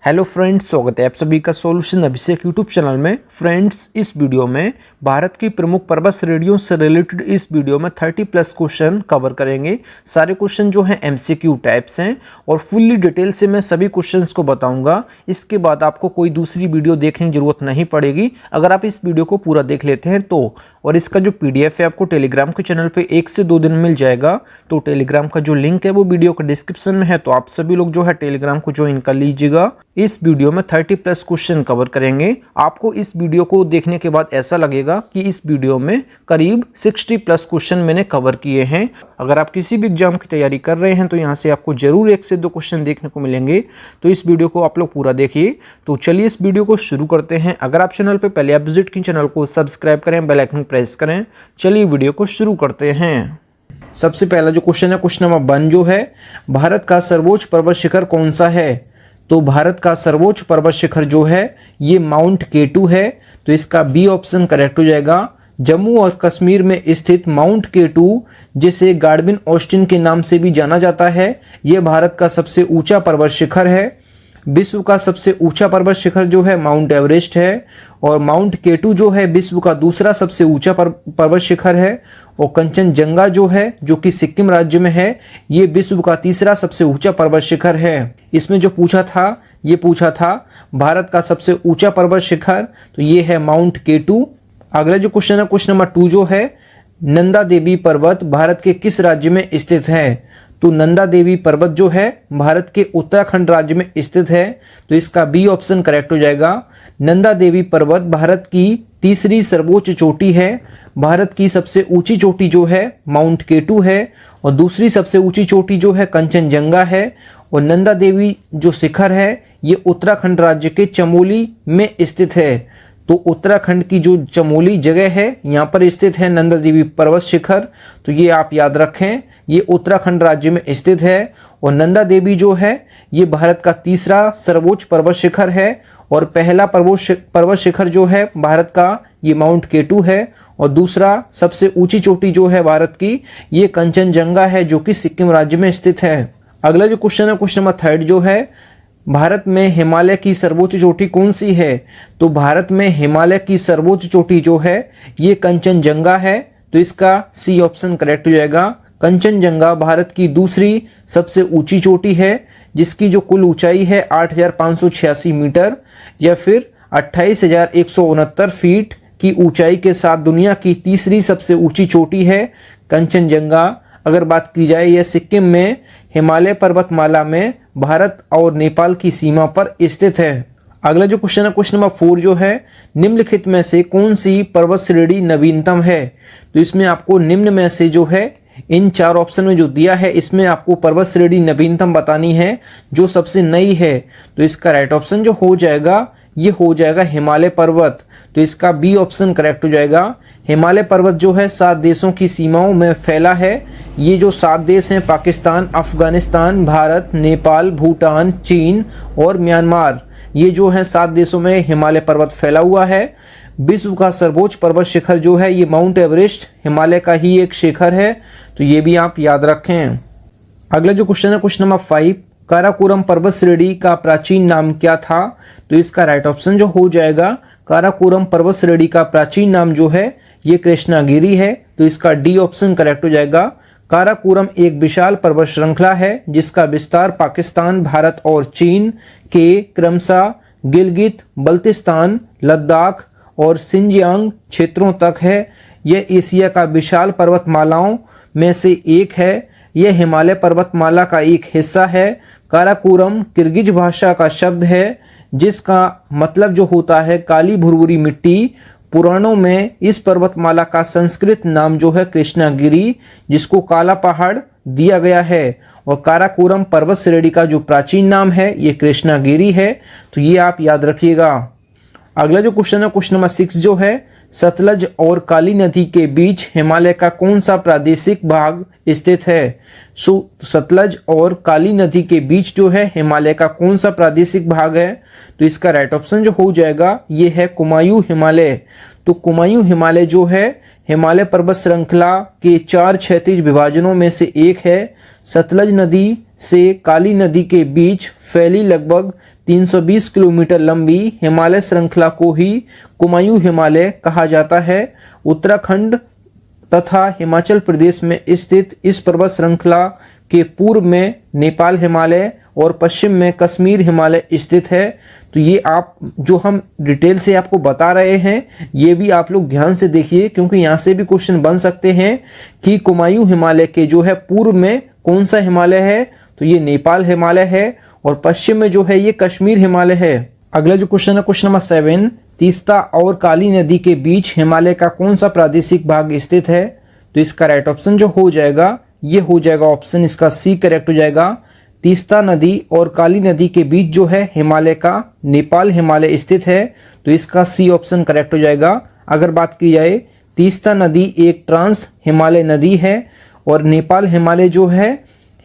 Hello friends, स्वागत है आप सभी का सॉल्यूशन अभिषेक यूट्यूब चैनल में। फ्रेंड्स, इस वीडियो में भारत की प्रमुख पर्वत श्रेणियों से रिलेटेड इस वीडियो में 30+ क्वेश्चन कवर करेंगे। सारे क्वेश्चन जो हैं एमसीक्यू टाइप्स हैं और फुल्ली डिटेल से मैं सभी क्वेश्चंस को बताऊंगा। इसके बाद आपको कोई दूसरी वीडियो देखने की जरूरत नहीं पड़ेगी अगर आप इस वीडियो को पूरा देख लेते हैं तो। और इसका जो पीडीएफ है आपको टेलीग्राम के चैनल पे 1 से 2 दिन मिल जाएगा। तो टेलीग्राम का जो लिंक है वो वीडियो के डिस्क्रिप्शन में है, तो आप सभी लोग जो है टेलीग्राम को ज्वाइन कर लीजिएगा। इस वीडियो में 30+ क्वेश्चन कवर करेंगे। आपको इस वीडियो को देखने के बाद ऐसा लगेगा कि इस वीडियो में करीब 60+ क्वेश्चन मैंने कवर किए हैं। अगर आप किसी भी एग्जाम की तैयारी कर रहे हैं तो यहाँ से आपको जरूर 1 से 2 क्वेश्चन देखने को मिलेंगे। तो इस वीडियो को आप लोग पूरा देखिए। तो चलिए इस वीडियो को शुरू करते हैं। अगर आप चैनल पर पहले आप विजिट की चैनल को सब्सक्राइब करें, बेल आइकन प्रेस करें। चलिए वीडियो को शुरू करते हैं। सबसे पहला जो क्वेश्चन है, क्वेश्चन नंबर 1 जो है, भारत का सर्वोच्च पर्वत शिखर कौन सा है? तो भारत का सर्वोच्च पर्वत शिखर जो है ये माउंट K2 है। तो इसका बी ऑप्शन करेक्ट हो जाएगा। जम्मू और कश्मीर में स्थित माउंट K2, जिसे गार्डविन ऑस्टिन के नाम से भी जाना जाता है, ये भारत का सबसे ऊंचा पर्वत शिखर है। विश्व का सबसे ऊंचा पर्वत शिखर जो है माउंट एवरेस्ट है और माउंट K2 जो है विश्व का दूसरा सबसे ऊंचा पर्वत शिखर है। और कंचनजंगा जो है, जो कि सिक्किम राज्य में है, ये विश्व का तीसरा सबसे ऊंचा पर्वत शिखर है। इसमें जो पूछा था, ये पूछा था भारत का सबसे ऊंचा पर्वत शिखर, तो ये है माउंट K2। अगला जो क्वेश्चन है, क्वेश्चन नंबर 2 जो है, नंदा देवी पर्वत भारत के किस राज्य में स्थित है? तो नंदा देवी पर्वत जो है भारत के उत्तराखंड राज्य में स्थित है। तो इसका बी ऑप्शन करेक्ट हो जाएगा। नंदा देवी पर्वत भारत की तीसरी सर्वोच्च चोटी है। भारत की सबसे ऊंची चोटी जो है माउंट K2 है और दूसरी सबसे ऊंची चोटी जो है कंचनजंगा है। और नंदा देवी जो शिखर है ये उत्तराखंड राज्य के चमोली में स्थित है। तो उत्तराखंड की जो चमोली जगह है यहाँ पर स्थित है नंदा देवी पर्वत शिखर। तो ये आप याद रखें, ये उत्तराखंड राज्य में स्थित है। और नंदा देवी जो है ये भारत का तीसरा सर्वोच्च पर्वत शिखर है और पहला पर्वत शिखर जो है भारत का ये माउंट K2 है और दूसरा सबसे ऊंची चोटी जो है भारत की ये कंचनजंगा है, जो कि सिक्किम राज्य में स्थित है। अगला जो क्वेश्चन है, क्वेश्चन नंबर 3 जो है, भारत में हिमालय की सर्वोच्च चोटी कौन सी है? तो भारत में हिमालय की सर्वोच्च चोटी जो है ये कंचनजंगा है। तो इसका सी ऑप्शन करेक्ट हो जाएगा। कंचनजंगा भारत की दूसरी सबसे ऊंची चोटी है, जिसकी जो कुल ऊंचाई है 8,586 मीटर या फिर 28,169 फीट की ऊंचाई के साथ दुनिया की तीसरी सबसे ऊंची चोटी है कंचनजंगा। अगर बात की जाए, यह सिक्किम में हिमालय पर्वतमाला में भारत और नेपाल की सीमा पर स्थित है। अगला जो क्वेश्चन है, क्वेश्चन नंबर 4 जो है, निम्नलिखित में से कौन सी पर्वत श्रेणी नवीनतम है? तो इसमें आपको निम्न में से जो है इन 4 ऑप्शन में जो दिया है इसमें आपको पर्वत श्रेणी नवीनतम बतानी है जो सबसे नई है। तो इसका राइट ऑप्शन जो हो जाएगा ये हो जाएगा हिमालय पर्वत। तो इसका बी ऑप्शन करेक्ट हो जाएगा। हिमालय पर्वत जो है 7 देशों की सीमाओं में फैला है। ये जो 7 देश हैं, पाकिस्तान, अफगानिस्तान, भारत, नेपाल, भूटान, चीन और म्यांमार, ये जो है 7 देशों में हिमालय पर्वत फैला हुआ है। विश्व का सर्वोच्च पर्वत शिखर जो है ये माउंट एवरेस्ट हिमालय का ही एक शिखर है। तो ये भी आप याद रखें। अगला जो क्वेश्चन है, क्वेश्चन नंबर 5, काराकोरम पर्वत श्रेणी का प्राचीन नाम क्या था? तो इसका राइट ऑप्शन जो हो जाएगा, काराकोरम पर्वत श्रेणी का प्राचीन नाम जो है ये कृष्णागिरी है। तो इसका डी ऑप्शन करेक्ट हो जाएगा। काराकोरम एक विशाल पर्वत श्रृंखला है जिसका विस्तार पाकिस्तान, भारत और चीन के क्रमशः गिलगित, बल्तिस्तान, लद्दाख और सिंजियांग क्षेत्रों तक है। यह एशिया का विशाल पर्वतमालाओं में से एक है। यह हिमालय पर्वतमाला का एक हिस्सा है। काराकोरम किर्गिज भाषा का शब्द है जिसका मतलब जो होता है काली भुरभुरी मिट्टी। पुराणों में इस पर्वतमाला का संस्कृत नाम जो है कृष्णागिरी, जिसको काला पहाड़ दिया गया है। और काराकोरम पर्वत श्रेणी का जो प्राचीन नाम है ये कृष्णागिरी है। तो ये आप याद रखिएगा। अगला जो क्वेश्चन है, क्वेश्चन नंबर 6 जो है, सतलज और काली नदी के बीच हिमालय का कौन सा प्रादेशिक भाग स्थित है? सतलज और काली नदी के बीच जो है हिमालय का कौन सा प्रादेशिक भाग है? तो इसका राइट ऑप्शन जो हो जाएगा ये है कुमायूं हिमालय। तो कुमायूं हिमालय जो है हिमालय पर्वत श्रृंखला के 4 क्षैतिज विभाजनों में से एक है। सतलज नदी से काली नदी के बीच फैली लगभग 320 किलोमीटर लंबी हिमालय श्रृंखला को ही कुमायूं हिमालय कहा जाता है। उत्तराखंड तथा हिमाचल प्रदेश में स्थित इस पर्वत श्रृंखला के पूर्व में नेपाल हिमालय और पश्चिम में कश्मीर हिमालय स्थित है। तो ये आप जो हम डिटेल से आपको बता रहे हैं ये भी आप लोग ध्यान से देखिए, क्योंकि यहाँ से भी क्वेश्चन बन सकते हैं कि कुमायूं हिमालय के जो है पूर्व में कौन सा हिमालय है, तो ये नेपाल हिमालय है, और पश्चिम में जो है ये कश्मीर हिमालय है। अगला जो क्वेश्चन है क्वेश्चन नंबर 7, तीस्ता और काली नदी के बीच हिमालय का कौन सा प्रादेशिक भाग स्थित है। तो इसका राइट ऑप्शन जो हो जाएगा ये हो जाएगा ऑप्शन इसका सी करेक्ट हो जाएगा। तीस्ता नदी और काली नदी के बीच जो है हिमालय का नेपाल हिमालय स्थित है, तो इसका सी ऑप्शन करेक्ट हो जाएगा। अगर बात की जाए तीस्ता नदी एक ट्रांस हिमालय नदी है और नेपाल हिमालय जो है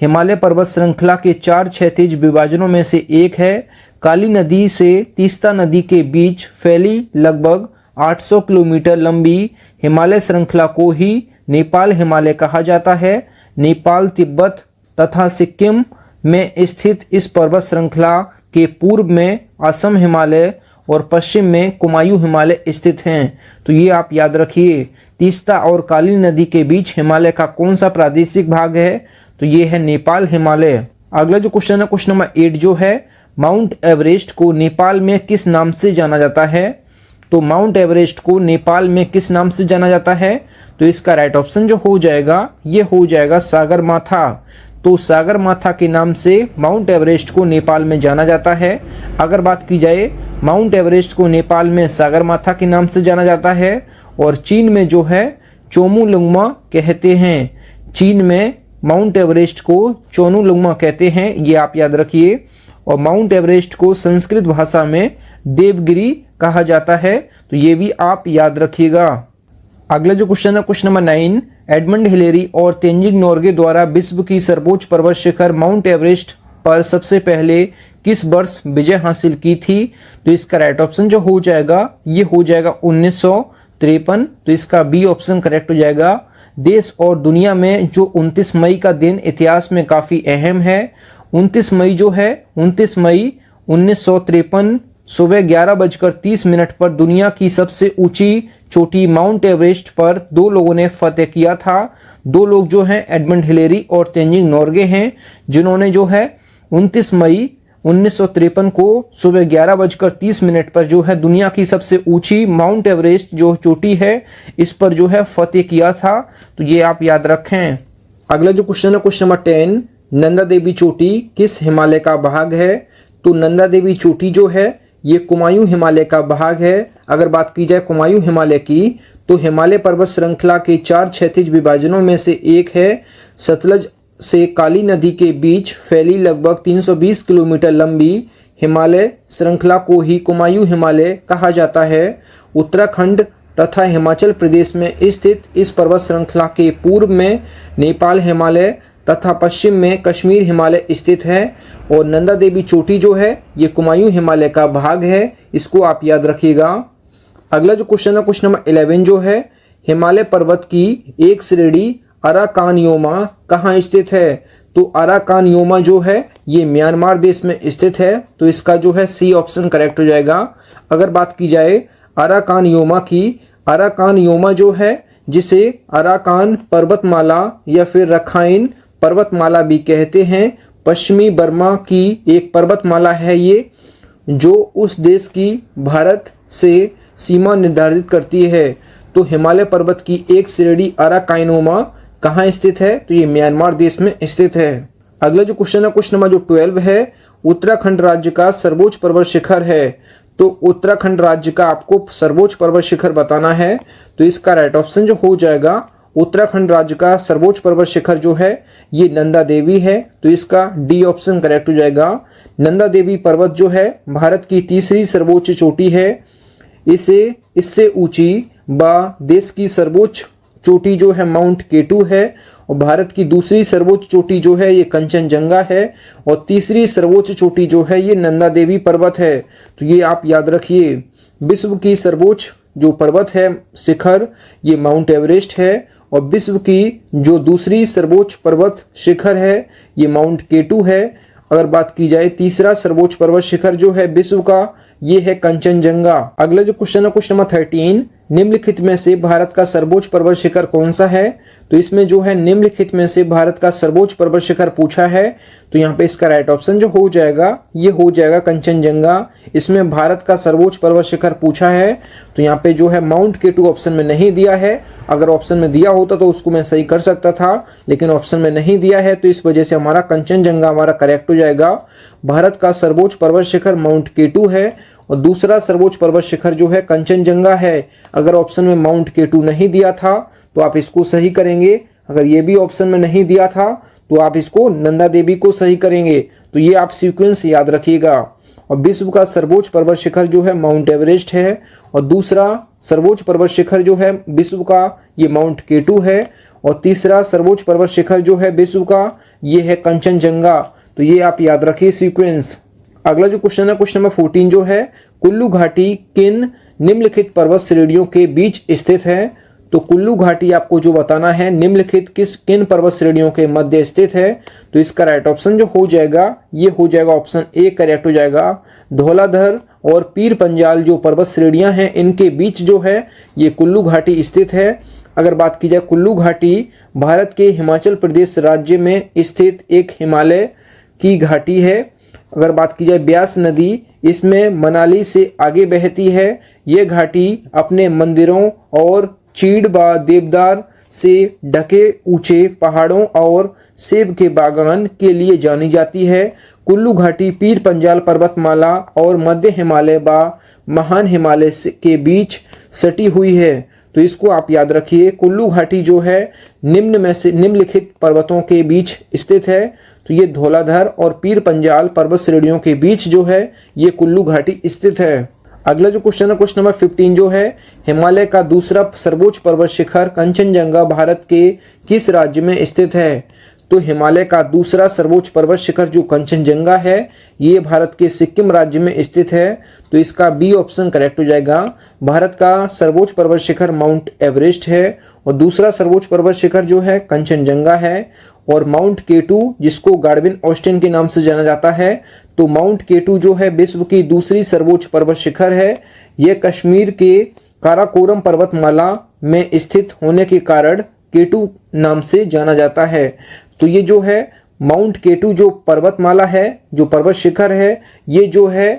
हिमालय पर्वत श्रृंखला के 4 क्षैतिज विभाजनों में से एक है। काली नदी से तीस्ता नदी के बीच फैली लगभग 800 किलोमीटर लंबी हिमालय श्रृंखला को ही नेपाल हिमालय कहा जाता है। नेपाल, तिब्बत तथा सिक्किम में स्थित इस पर्वत श्रृंखला के पूर्व में असम हिमालय और पश्चिम में कुमायूं हिमालय स्थित हैं। तो ये आप याद रखिए, तीस्ता और काली नदी के बीच हिमालय का कौन सा प्रादेशिक भाग है, तो ये है नेपाल हिमालय। अगला जो क्वेश्चन है क्वेश्चन नंबर 8 जो है, माउंट एवरेस्ट को नेपाल में किस नाम से जाना जाता है। तो माउंट एवरेस्ट को नेपाल में किस नाम से जाना जाता है, तो इसका राइट ऑप्शन जो हो जाएगा ये हो जाएगा सागरमाथा। तो सागरमाथा के नाम से माउंट एवरेस्ट को नेपाल में जाना जाता है। अगर बात की जाए माउंट एवरेस्ट को नेपाल में सागरमाथा के नाम से जाना जाता है, और चीन में जो है चोमुलुंगमा कहते हैं। चीन में माउंट एवरेस्ट को चोमुलुंगमा कहते हैं, ये आप याद रखिए। और माउंट एवरेस्ट को संस्कृत भाषा में देवगिरी कहा जाता है, तो ये भी आप याद रखिएगा। अगला जो क्वेश्चन है क्वेश्चन नंबर 9, एडमंड हिलेरी और तेंजिंग नोर्गे द्वारा विश्व की सर्वोच्च पर्वत शिखर माउंट एवरेस्ट पर सबसे पहले किस वर्ष विजय हासिल की थी। तो इसका राइट ऑप्शन जो हो जाएगा ये हो जाएगा 1953। तो इसका बी ऑप्शन करेक्ट हो जाएगा। देश और दुनिया में जो 29 मई का दिन इतिहास में काफ़ी अहम है। 29 मई जो है 29 मई 1953 सुबह 11:30 पर दुनिया की सबसे ऊंची चोटी माउंट एवरेस्ट पर 2 लोगों ने फतेह किया था। 2 लोग जो हैं एडमंड हिलेरी और तेंजिंग नोर्गे हैं, जिन्होंने जो है 29 मई 1953 को सुबह 11:30 पर जो है दुनिया की सबसे ऊंची माउंट एवरेस्ट जो चोटी है इस पर जो है फतेह किया था। तो ये आप याद रखें। अगला जो क्वेश्चन है क्वेश्चन नंबर 10, नंदा देवी चोटी किस हिमालय का भाग है। तो नंदा देवी चोटी जो है ये कुमायूं हिमालय का भाग है। अगर बात की जाए कुमायूं हिमालय की, तो हिमालय पर्वत श्रृंखला के 4 क्षैतिज विभाजनों में से एक है। सतलज से काली नदी के बीच फैली लगभग 320 किलोमीटर लंबी हिमालय श्रृंखला को ही कुमायूं हिमालय कहा जाता है। उत्तराखंड तथा हिमाचल प्रदेश में स्थित इस पर्वत श्रृंखला के पूर्व में नेपाल हिमालय तथा पश्चिम में कश्मीर हिमालय स्थित है। और नंदा देवी चोटी जो है ये कुमायूं हिमालय का भाग है, इसको आप याद रखिएगा। अगला जो क्वेश्चन है क्वेश्चन नंबर 11 जो है, हिमालय पर्वत की एक श्रेणी अराकानयोमा कहाँ स्थित है। तो अराकानयोमा जो है ये म्यांमार देश में स्थित है, तो इसका जो है सी ऑप्शन करेक्ट हो जाएगा। अगर बात की जाए अराकानयोमा की, अराकानयोमा जो है जिसे अराकान पर्वतमाला या फिर रखाइन पर्वतमाला भी कहते हैं, पश्चिमी बर्मा की एक पर्वतमाला है ये, जो उस देश की भारत से सीमा निर्धारित करती है। तो हिमालय पर्वत की एक श्रेणी अराकानयोमा कहाँ स्थित है, तो ये म्यांमार देश में स्थित है। अगला जो क्वेश्चन है क्वेश्चन नंबर जो 12 है, उत्तराखंड राज्य का सर्वोच्च पर्वत शिखर है। तो उत्तराखंड राज्य का आपको सर्वोच्च पर्वत शिखर बताना है, तो इसका राइट ऑप्शन जो हो जाएगा उत्तराखंड राज्य का सर्वोच्च पर्वत शिखर जो है ये नंदा देवी है, तो इसका डी ऑप्शन करेक्ट हो जाएगा। नंदा देवी पर्वत जो है भारत की तीसरी सर्वोच्च चोटी है। इससे ऊंची देश की सर्वोच्च चोटी जो है माउंट केटू है, और भारत की दूसरी सर्वोच्च चोटी जो है ये कंचनजंगा है, और तीसरी सर्वोच्च चोटी जो है ये नंदा देवी पर्वत है। तो ये आप याद रखिए, विश्व की सर्वोच्च जो पर्वत है शिखर ये माउंट एवरेस्ट है, और विश्व की जो दूसरी सर्वोच्च पर्वत शिखर है ये माउंट केटू है। अगर बात की जाए तीसरा सर्वोच्च पर्वत शिखर जो है विश्व का, ये है कंचनजंगा। अगला जो क्वेश्चन है क्वेश्चन नंबर 13, निम्नलिखित में से भारत का सर्वोच्च पर्वत शिखर कौन सा है? तो इसमें जो है निम्नलिखित में से भारत का सर्वोच्च पर्वत शिखर पूछा है, तो यहाँ पे इसका राइट ऑप्शन जो हो जाएगा ये हो जाएगा कंचनजंगा। इसमें भारत का सर्वोच्च पर्वत शिखर पूछा है, तो यहाँ पे जो है माउंट केटू ऑप्शन में नहीं दिया है। अगर ऑप्शन में दिया होता तो उसको मैं सही कर सकता था, लेकिन ऑप्शन में नहीं दिया है, तो इस वजह से हमारा कंचनजंगा हमारा करेक्ट हो जाएगा। भारत का सर्वोच्च पर्वत शिखर माउंट केटू है और दूसरा सर्वोच्च पर्वत शिखर जो है कंचनजंगा है। अगर ऑप्शन में माउंट केटू नहीं दिया था तो आप इसको सही करेंगे, अगर ये भी ऑप्शन में नहीं दिया था तो आप इसको नंदा देवी को सही करेंगे। तो ये आप सीक्वेंस याद रखिएगा। और विश्व का सर्वोच्च पर्वत शिखर जो है माउंट एवरेस्ट है और दूसरा सर्वोच्च पर्वत शिखर जो है विश्व का ये माउंट केटू है और तीसरा सर्वोच्च पर्वत शिखर जो है विश्व का ये है कंचनजंगा। तो ये आप याद रखिए सीक्वेंस। अगला जो क्वेश्चन है क्वेश्चन नंबर 14 जो है कुल्लू घाटी किन निम्नलिखित पर्वत श्रेणियों के बीच स्थित है? तो कुल्लू घाटी आपको जो बताना है निम्नलिखित किन पर्वत श्रेणियों के मध्य स्थित है, तो इसका राइट ऑप्शन जो हो जाएगा ये हो जाएगा ऑप्शन ए करेक्ट हो जाएगा। धौलाधर और पीर पंजाल जो पर्वत श्रेणियां हैं इनके बीच जो है ये कुल्लू घाटी स्थित है। अगर बात की जाए कुल्लू घाटी भारत के हिमाचल प्रदेश राज्य में स्थित एक हिमालय की घाटी है। अगर बात की जाए ब्यास नदी इसमें मनाली से आगे बहती है। ये घाटी अपने मंदिरों और चीड़ व देवदार से ढके ऊंचे पहाड़ों और सेब के बागान के लिए जानी जाती है। कुल्लू घाटी पीर पंजाल पर्वतमाला और मध्य हिमालय व महान हिमालय के बीच सटी हुई है। तो इसको आप याद रखिए, कुल्लू घाटी जो है निम्न में से निम्नलिखित पर्वतों के बीच स्थित है। तो ये धौलाधर और पीर पंजाल पर्वत श्रेणियों के बीच जो है ये कुल्लू घाटी स्थित है। अगला जो क्वेश्चन है क्वेश्चन नंबर 15 जो है हिमालय का दूसरा सर्वोच्च पर्वत शिखर कंचनजंगा भारत के किस राज्य में स्थित है? तो हिमालय का दूसरा सर्वोच्च पर्वत शिखर जो कंचनजंगा है ये भारत के सिक्किम राज्य में स्थित है। तो इसका बी ऑप्शन करेक्ट हो जाएगा। भारत का सर्वोच्च पर्वत शिखर माउंट एवरेस्ट है और दूसरा सर्वोच्च पर्वत शिखर जो है कंचनजंगा है। और माउंट केटू जिसको गार्डविन ऑस्टिन के नाम से जाना जाता है, तो माउंट केटू जो है विश्व की दूसरी सर्वोच्च पर्वत शिखर है। यह कश्मीर के काराकोरम पर्वतमाला में स्थित होने के कारण केटू नाम से जाना जाता है। तो ये जो है माउंट केटू जो पर्वतमाला है जो पर्वत शिखर है ये जो है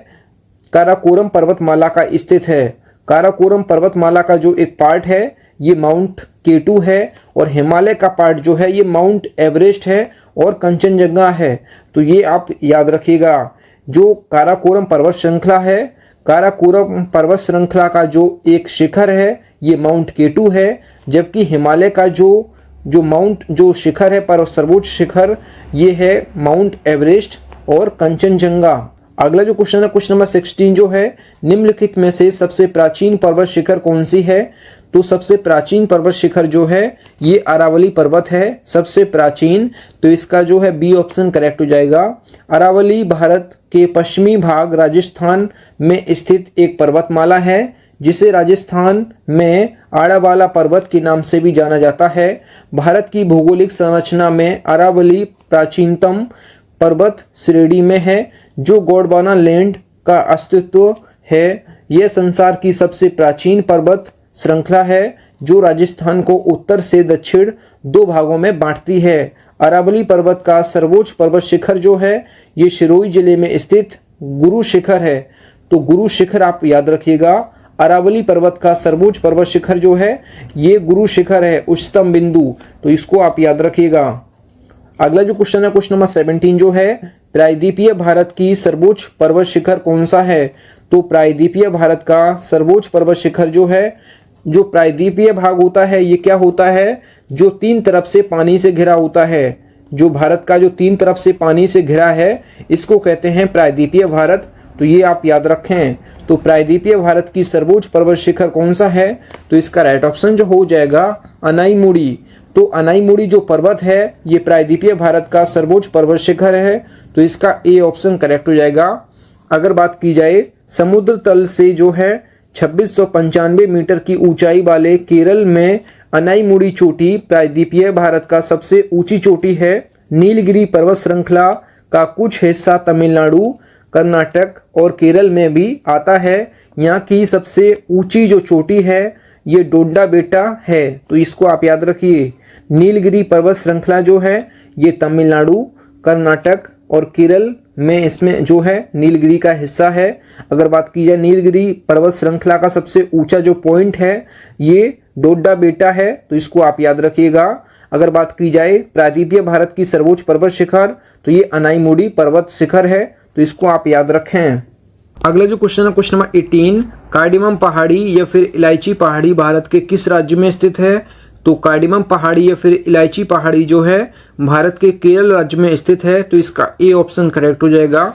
काराकोरम पर्वतमाला का स्थित है। काराकोरम पर्वतमाला का जो एक पार्ट है ये माउंट केटू है और हिमालय का पार्ट जो है ये माउंट एवरेस्ट है और कंचनजंगा है। तो ये आप याद रखिएगा। जो काराकोरम पर्वत श्रृंखला है, काराकोरम पर्वत श्रृंखला का जो एक शिखर है ये माउंट केटू है, जबकि हिमालय का जो शिखर है पर सर्वोच्च शिखर ये है माउंट एवरेस्ट और कंचनजंगा। अगला जो क्वेश्चन है क्वेश्चन नंबर 16 जो है निम्नलिखित में से सबसे प्राचीन पर्वत शिखर कौन सी है? तो सबसे प्राचीन पर्वत शिखर जो है ये अरावली पर्वत है, सबसे प्राचीन। तो इसका जो है बी ऑप्शन करेक्ट हो जाएगा। अरावली भारत के पश्चिमी भाग राजस्थान में स्थित एक पर्वतमाला है जिसे राजस्थान में आड़ावाला पर्वत के नाम से भी जाना जाता है। भारत की भौगोलिक संरचना में अरावली प्राचीनतम पर्वत श्रेणी में है जो गोंडवाना लैंड का अस्तित्व है। यह संसार की सबसे प्राचीन पर्वत श्रृंखला है जो राजस्थान को उत्तर से दक्षिण दो भागों में बांटती है। अरावली पर्वत का सर्वोच्च पर्वत शिखर जो है ये सिरोही जिले में स्थित गुरु शिखर है। तो गुरु शिखर आप याद रखिएगा। अरावली पर्वत का सर्वोच्च पर्वत शिखर जो है ये गुरु शिखर है, उच्चतम बिंदु। तो इसको आप याद रखिएगा। अगला जो क्वेश्चन है क्वेश्चन नंबर 17 जो है प्रायद्वीपीय भारत की सर्वोच्च पर्वत शिखर कौन सा है? तो प्रायद्वीपीय भारत का सर्वोच्च पर्वत शिखर जो है, जो प्रायद्वीपीय भाग होता है ये क्या होता है? जो तीन तरफ से पानी से घिरा होता है। जो भारत का जो तीन तरफ से पानी से घिरा है इसको कहते हैं प्रायद्वीपीय भारत। तो ये आप याद रखें। तो प्रायद्वीपीय भारत की सर्वोच्च पर्वत शिखर कौन सा है? तो इसका राइट ऑप्शन जो हो जाएगा अनाईमुड़ी। तो अनाईमुड़ी जो पर्वत है ये प्रायद्वीपीय भारत का सर्वोच्च पर्वत शिखर है। तो इसका ए ऑप्शन करेक्ट हो जाएगा। अगर बात की जाए समुद्र तल से जो है 2695 मीटर की ऊंचाई वाले केरल में अनाईमुड़ी चोटी प्रायद्वीपीय भारत का सबसे ऊंची चोटी है। नीलगिरी पर्वत श्रृंखला का कुछ हिस्सा तमिलनाडु, कर्नाटक और केरल में भी आता है। यहाँ की सबसे ऊंची जो चोटी है ये डोड्डाबेट्टा है, तो इसको आप याद रखिए। नीलगिरी पर्वत श्रृंखला जो है ये तमिलनाडु, कर्नाटक और केरल में इसमें जो है नीलगिरी का हिस्सा है। अगर बात की जाए नीलगिरी पर्वत श्रृंखला का सबसे ऊंचा जो पॉइंट है ये डोड्डाबेट्टा है, तो इसको आप याद रखिएगा। अगर बात की जाए प्रायद्वीपीय भारत की सर्वोच्च पर्वत शिखर तो ये अनाईमुडी पर्वत शिखर है, तो इसको आप याद रखें। अगला जो क्वेश्चन है क्वेश्चन नंबर 18, कार्डिमम पहाड़ी या फिर इलायची पहाड़ी भारत के किस राज्य में स्थित है? तो कार्डिमम पहाड़ी या फिर इलायची पहाड़ी जो है भारत के केरल राज्य में स्थित है, तो इसका ए ऑप्शन करेक्ट हो जाएगा।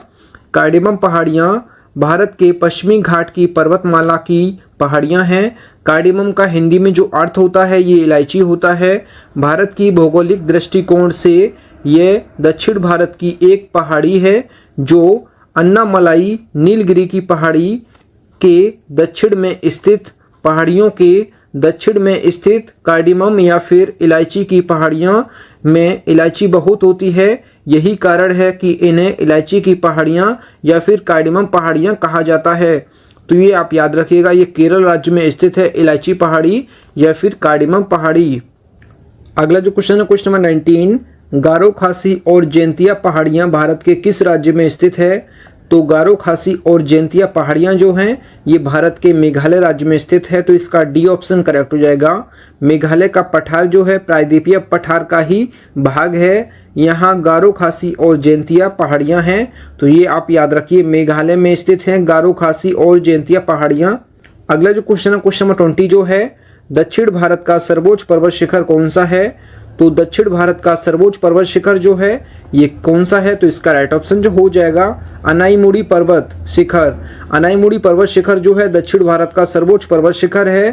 कार्डिमम पहाड़ियाँ भारत के पश्चिमी घाट की पर्वतमाला की पहाड़ियाँ हैं। कार्डिमम का हिंदी में जो अर्थ होता है ये इलायची होता है। भारत की भौगोलिक दृष्टिकोण से ये दक्षिण भारत की एक पहाड़ी है जो अन्नामलाई नीलगिरी की पहाड़ी के दक्षिण में स्थित पहाड़ियों के दक्षिण में स्थित कार्डिमम या फिर इलायची की पहाड़ियाँ में इलायची बहुत होती है। यही कारण है कि इन्हें इलायची की पहाड़ियाँ या फिर कार्डिमम पहाड़ियाँ कहा जाता है। तो ये आप याद रखिएगा, ये केरल राज्य में स्थित है इलायची पहाड़ी या फिर कार्डिमम पहाड़ी। अगला जो क्वेश्चन है क्वेश्चन नंबर 19, गारो खासी और जैंतिया पहाड़ियाँ भारत के किस राज्य में स्थित है? तो गारो खासी और जैंतिया पहाड़ियाँ जो हैं ये भारत के मेघालय राज्य में स्थित है, तो इसका डी ऑप्शन करेक्ट हो जाएगा। मेघालय का पठार जो है प्रायद्वीपीय पठार का ही भाग है। यहाँ गारो खासी और जैंतिया पहाड़ियाँ हैं, तो ये आप याद रखिए, मेघालय में स्थित हैं गारो खासी और जैंतिया पहाड़ियाँ। अगला जो क्वेश्चन है क्वेश्चन नंबर 20 जो है, दक्षिण भारत का सर्वोच्च पर्वत शिखर कौन सा है? तो दक्षिण भारत का सर्वोच्च पर्वत शिखर जो है ये कौन सा है? तो इसका राइट ऑप्शन जो हो जाएगा अनाईमुडी पर्वत शिखर। अनाईमुडी पर्वत शिखर जो है दक्षिण भारत का सर्वोच्च पर्वत शिखर है।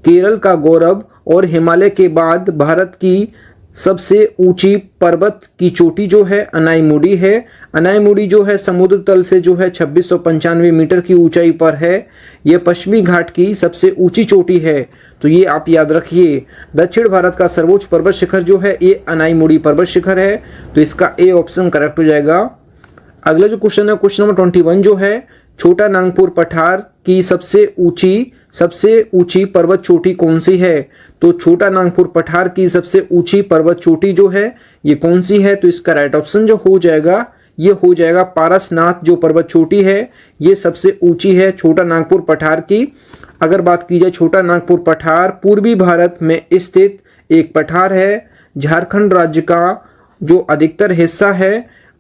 केरल का गौरव और हिमालय के बाद भारत की सबसे ऊंची पर्वत की चोटी जो है अनाईमुडी है। अनाईमुडी जो है समुद्र तल से जो है 2695 मीटर की ऊंचाई पर है। यह पश्चिमी घाट की सबसे ऊंची चोटी है, तो ये आप याद रखिए। दक्षिण भारत का सर्वोच्च पर्वत शिखर जो है ये अनाईमुडी पर्वत शिखर है, तो इसका ए ऑप्शन करेक्ट हो जाएगा। अगला जो क्वेश्चन है क्वेश्चन नंबर 21 जो है, छोटा नागपुर पठार की सबसे ऊंची पर्वत चोटी कौन सी है? तो छोटा नागपुर पठार की सबसे ऊंची पर्वत चोटी जो है ये कौन सी है? तो इसका राइट ऑप्शन जो हो जाएगा ये हो जाएगा पारसनाथ जो पर्वत चोटी है ये सबसे ऊंची है छोटा नागपुर पठार की। अगर बात की जाए छोटा नागपुर पठार पूर्वी भारत में स्थित एक पठार है। झारखंड राज्य का जो अधिकतर हिस्सा है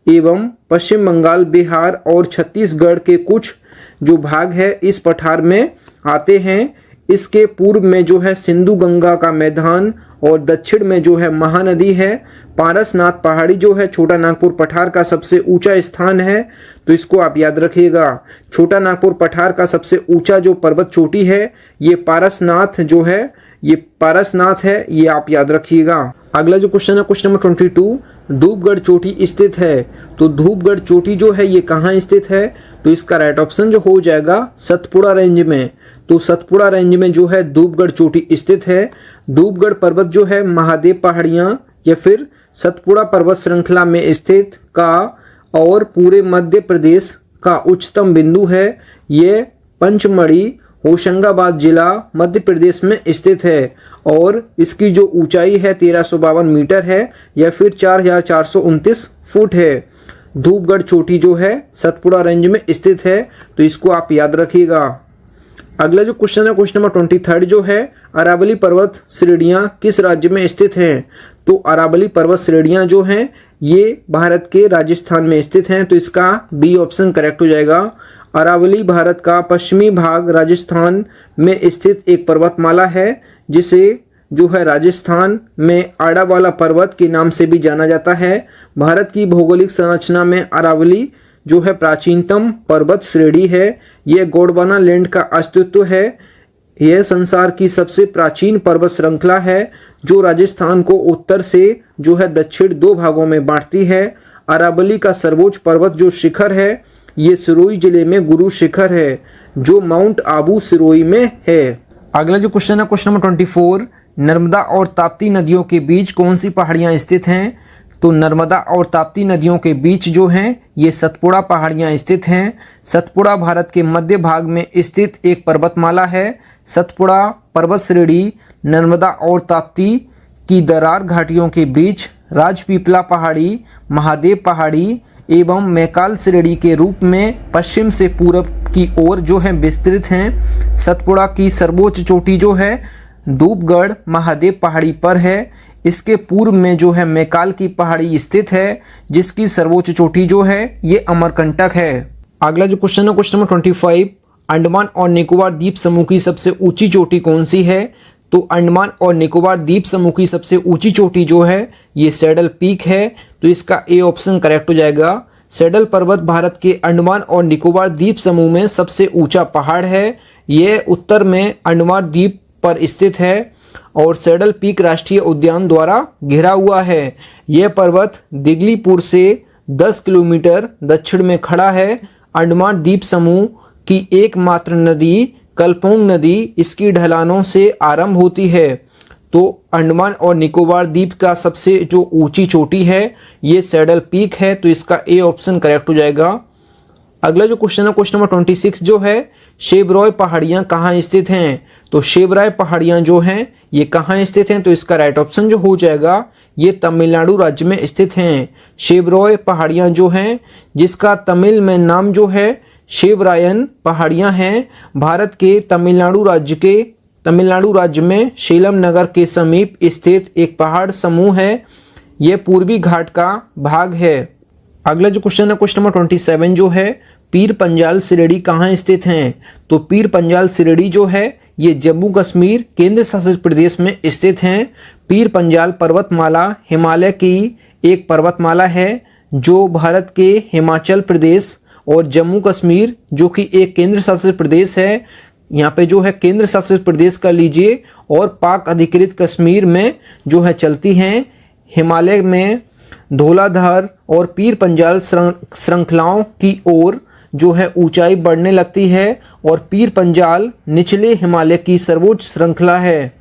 एवं पश्चिम बंगाल, बिहार और छत्तीसगढ़ के कुछ जो भाग है इस पठार में आते हैं। इसके पूर्व में जो है सिंधु गंगा का मैदान और दक्षिण में जो है महानदी है। पारसनाथ पहाड़ी जो है छोटा नागपुर पठार का सबसे ऊंचा स्थान है, तो इसको आप याद रखिएगा। छोटा नागपुर पठार का सबसे ऊंचा जो पर्वत चोटी है ये पारसनाथ जो है ये पारसनाथ है, ये आप याद रखिएगा। अगला जो क्वेश्चन है क्वेश्चन नंबर 22, धूपगढ़ चोटी स्थित है। तो धूपगढ़ चोटी जो है ये कहाँ स्थित है? तो इसका राइट ऑप्शन जो हो जाएगा सतपुड़ा रेंज में। तो सतपुड़ा रेंज में जो है धूपगढ़ चोटी स्थित है। धूपगढ़ पर्वत जो है महादेव पहाड़ियाँ या फिर सतपुड़ा पर्वत श्रृंखला में स्थित का और पूरे मध्य प्रदेश का उच्चतम बिंदु है। ये पंचमढ़ी होशंगाबाद जिला मध्य प्रदेश में स्थित है और इसकी जो ऊंचाई है 1352 मीटर है या फिर 4429 फुट है। धूपगढ़ चोटी जो है सतपुड़ा रेंज में स्थित है, तो इसको आप याद रखिएगा। अगला जो क्वेश्चन है क्वेश्चन नंबर 23 जो है, अरावली पर्वत श्रेणियाँ किस राज्य में स्थित हैं? तो अरावली पर्वत श्रेणियाँ जो हैं ये भारत के राजस्थान में स्थित हैं, तो इसका बी ऑप्शन करेक्ट हो जाएगा। अरावली भारत का पश्चिमी भाग राजस्थान में स्थित एक पर्वतमाला है जिसे जो है राजस्थान में आड़ावाला पर्वत के नाम से भी जाना जाता है। भारत की भौगोलिक संरचना में अरावली जो है प्राचीनतम पर्वत श्रेणी है। यह गोंडवाना लैंड का अस्तित्व है। यह संसार की सबसे प्राचीन पर्वत श्रृंखला है जो राजस्थान को उत्तर से जो है दक्षिण दो भागों में बांटती है। अरावली का सर्वोच्च पर्वत जो शिखर है ये सिरोही जिले में गुरु शिखर है जो माउंट आबू सिरोही में है। अगला जो क्वेश्चन है क्वेश्चन नंबर 24, नर्मदा और ताप्ती नदियों के बीच कौन सी पहाड़ियां स्थित हैं? तो नर्मदा और ताप्ती नदियों के बीच जो हैं ये सतपुड़ा पहाड़ियाँ स्थित हैं। सतपुड़ा भारत के मध्य भाग में स्थित एक पर्वतमाला है। सतपुड़ा पर्वत श्रेणी नर्मदा और ताप्ती की दरार घाटियों के बीच राजपीपला पहाड़ी, महादेव पहाड़ी एवं मैकाल श्रेणी के रूप में पश्चिम से पूर्व की ओर जो है विस्तृत हैं। सतपुड़ा की सर्वोच्च चोटी जो है धूपगढ़ महादेव पहाड़ी पर है। इसके पूर्व में जो है मैकाल की पहाड़ी स्थित है, जिसकी सर्वोच्च चोटी जो है ये अमरकंटक है। अगला जो क्वेश्चन है क्वेश्चन नंबर 25, अंडमान और निकोबार द्वीप समूह की सबसे ऊंची चोटी कौन सी है? तो अंडमान और निकोबार द्वीप समूह की सबसे ऊंची चोटी जो है ये सैडल पीक है। तो इसका ए ऑप्शन करेक्ट हो जाएगा। सैडल पर्वत भारत के अंडमान और निकोबार द्वीप समूह में सबसे ऊंचा पहाड़ है। यह उत्तर में अंडमान द्वीप पर स्थित है और सैडल पीक राष्ट्रीय उद्यान द्वारा घिरा हुआ है। यह पर्वत दिगलीपुर से 10 किलोमीटर दक्षिण में खड़ा है। अंडमान द्वीप समूह की एकमात्र नदी कल्पोंग नदी इसकी ढलानों से आरंभ होती है। तो अंडमान और निकोबार द्वीप का सबसे जो ऊंची चोटी है ये सैडल पीक है। तो इसका ए ऑप्शन करेक्ट हो जाएगा। अगला जो क्वेश्चन है क्वेश्चन नंबर 26 जो है शेबरॉय पहाड़ियाँ कहाँ स्थित हैं? तो शेबराय पहाड़ियाँ जो हैं ये कहाँ स्थित हैं? तो इसका राइट ऑप्शन जो हो जाएगा ये तमिलनाडु राज्य में स्थित हैं। शेबरॉय पहाड़ियाँ जो हैं जिसका तमिल में नाम जो है शेबरायन पहाड़ियाँ हैं, भारत के तमिलनाडु राज्य में सेलम नगर के समीप स्थित एक पहाड़ समूह है। यह पूर्वी घाट का भाग है। अगला जो क्वेश्चन है क्वेश्चन नंबर 27 जो है पीर पंजाल श्रेणी कहाँ स्थित हैं? तो पीर पंजाल श्रेणी जो है ये जम्मू कश्मीर केंद्र शासित प्रदेश में स्थित हैं। पीर पंजाल पर्वतमाला हिमालय की एक पर्वतमाला है जो भारत के हिमाचल प्रदेश और जम्मू कश्मीर जो कि एक केंद्र शासित प्रदेश है, यहाँ पे जो है केंद्र शासित प्रदेश का लीजिए, और पाक अधिकृत कश्मीर में जो है चलती हैं। हिमालय में धौलाधार और पीर पंजाल श्रृंखलाओं की ओर जो है ऊंचाई बढ़ने लगती है और पीर पंजाल निचले हिमालय की सर्वोच्च श्रृंखला है।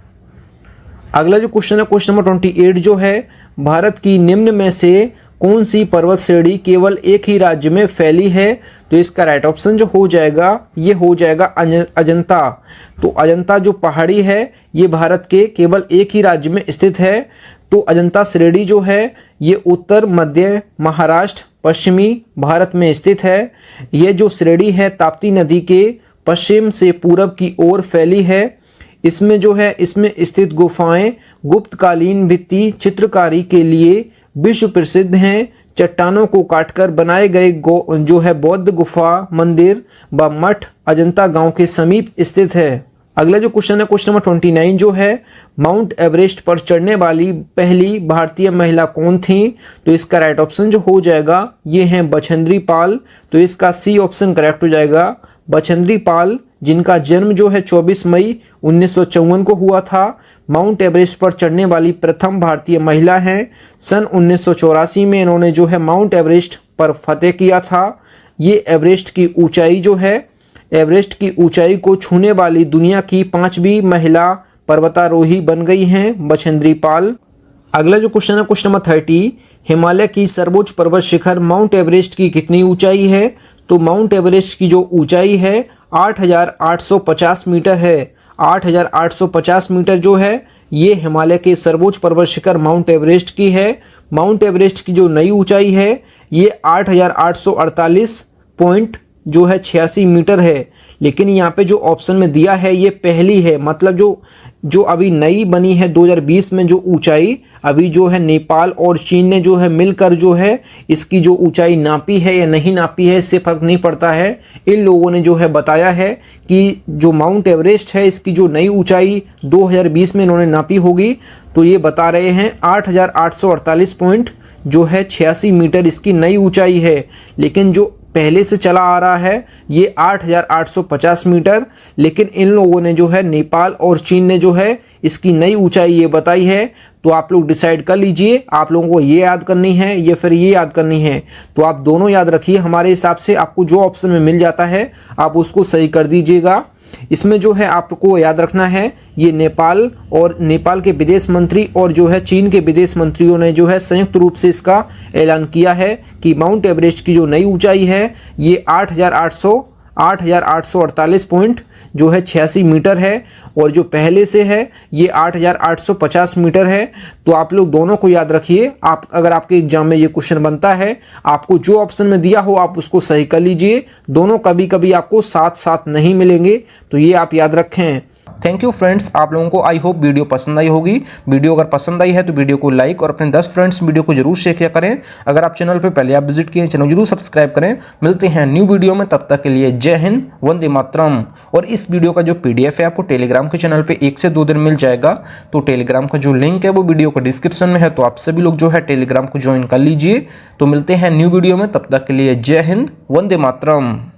अगला जो क्वेश्चन है क्वेश्चन नंबर 28 जो है भारत की निम्न में से कौन सी पर्वत श्रेणी केवल एक ही राज्य में फैली है? तो इसका राइट ऑप्शन जो हो जाएगा ये हो जाएगा अजंता। तो अजंता जो पहाड़ी है ये भारत के केवल एक ही राज्य में स्थित है। तो अजंता श्रेणी जो है ये उत्तर मध्य महाराष्ट्र पश्चिमी भारत में स्थित है। ये जो श्रेणी है ताप्ती नदी के पश्चिम से पूर्व की ओर फैली है। इसमें जो है इसमें स्थित गुफाएं गुप्तकालीन भित्ति चित्रकारी के लिए विश्व प्रसिद्ध हैं। चट्टानों को काटकर बनाए गए जो है बौद्ध गुफा मंदिर व मठ अजंता गांव के समीप स्थित है। अगला जो क्वेश्चन है क्वेश्चन नंबर 29 जो है माउंट एवरेस्ट पर चढ़ने वाली पहली भारतीय महिला कौन थी? तो इसका राइट ऑप्शन जो हो जाएगा ये हैं बछेंद्री पाल। तो इसका सी ऑप्शन करेक्ट हो जाएगा। बछेंद्री पाल जिनका जन्म जो है 24 मई 1954 को हुआ था, माउंट एवरेस्ट पर चढ़ने वाली प्रथम भारतीय महिला हैं। सन 1984 में इन्होंने जो है माउंट एवरेस्ट पर फतेह किया था। ये एवरेस्ट की ऊंचाई जो है एवरेस्ट की ऊंचाई को छूने वाली दुनिया की 5वीं महिला पर्वतारोही बन गई हैं बछेंद्री पाल। अगला जो क्वेश्चन है क्वेश्चन नंबर 30 हिमालय की सर्वोच्च पर्वत शिखर माउंट एवरेस्ट की कितनी ऊंचाई है? तो माउंट एवरेस्ट की जो ऊंचाई है 8,850 मीटर है। 8,850 मीटर जो है ये हिमालय के सर्वोच्च पर्वत शिखर माउंट एवरेस्ट की है। माउंट एवरेस्ट की जो नई ऊंचाई है ये 8,848.86 मीटर है। लेकिन यहाँ पे जो ऑप्शन में दिया है ये पहली है, मतलब जो अभी नई बनी है 2020 में जो ऊंचाई अभी जो है नेपाल और चीन ने जो है मिलकर जो है इसकी जो ऊंचाई नापी है या नहीं नापी है इससे फर्क नहीं पड़ता है। इन लोगों ने जो है बताया है कि जो माउंट एवरेस्ट है इसकी जो नई ऊंचाई 2020 में इन्होंने नापी होगी, तो ये बता रहे हैं 8,848.86 मीटर इसकी नई ऊंचाई है। लेकिन जो पहले से चला आ रहा है ये 8,850 मीटर। लेकिन इन लोगों ने जो है नेपाल और चीन ने जो है इसकी नई ऊंचाई ये बताई है। तो आप लोग डिसाइड कर लीजिए आप लोगों को ये याद करनी है या फिर ये याद करनी है। तो आप दोनों याद रखिए, हमारे हिसाब से आपको जो ऑप्शन में मिल जाता है आप उसको सही कर दीजिएगा। इसमें जो है आपको याद रखना है ये नेपाल के विदेश मंत्री और जो है चीन के विदेश मंत्रियों ने जो है संयुक्त रूप से इसका ऐलान किया है कि माउंट एवरेस्ट की जो नई ऊंचाई है ये 8,848.86 मीटर है और जो पहले से है ये 8,850 मीटर है। तो आप लोग दोनों को याद रखिए, आप अगर आपके एग्जाम में ये क्वेश्चन बनता है, आपको जो ऑप्शन में दिया हो आप उसको सही कर लीजिए। दोनों कभी कभी आपको साथ साथ नहीं मिलेंगे, तो ये आप याद रखें। थैंक यू फ्रेंड्स, आप लोगों को आई होप वीडियो पसंद आई होगी। वीडियो अगर पसंद आई है तो वीडियो को लाइक और अपने 10 फ्रेंड्स वीडियो को जरूर शेयर किया करें। अगर आप चैनल पर पहले आप विजिट किए, चैनल जरूर सब्सक्राइब करें। मिलते हैं न्यू वीडियो में, तब तक के लिए जय हिंद, वंदे मातरम। और इस वीडियो का जो PDF है आपको टेलीग्राम के चैनल पे 1 से 2 दिन मिल जाएगा। तो टेलीग्राम का जो लिंक है वो वीडियो का डिस्क्रिप्शन में है, तो आप सभी लोग जो है टेलीग्राम को ज्वाइन कर लीजिए। तो मिलते हैं न्यू वीडियो में, तब तक के लिए जय हिंद, वंदे मातरम।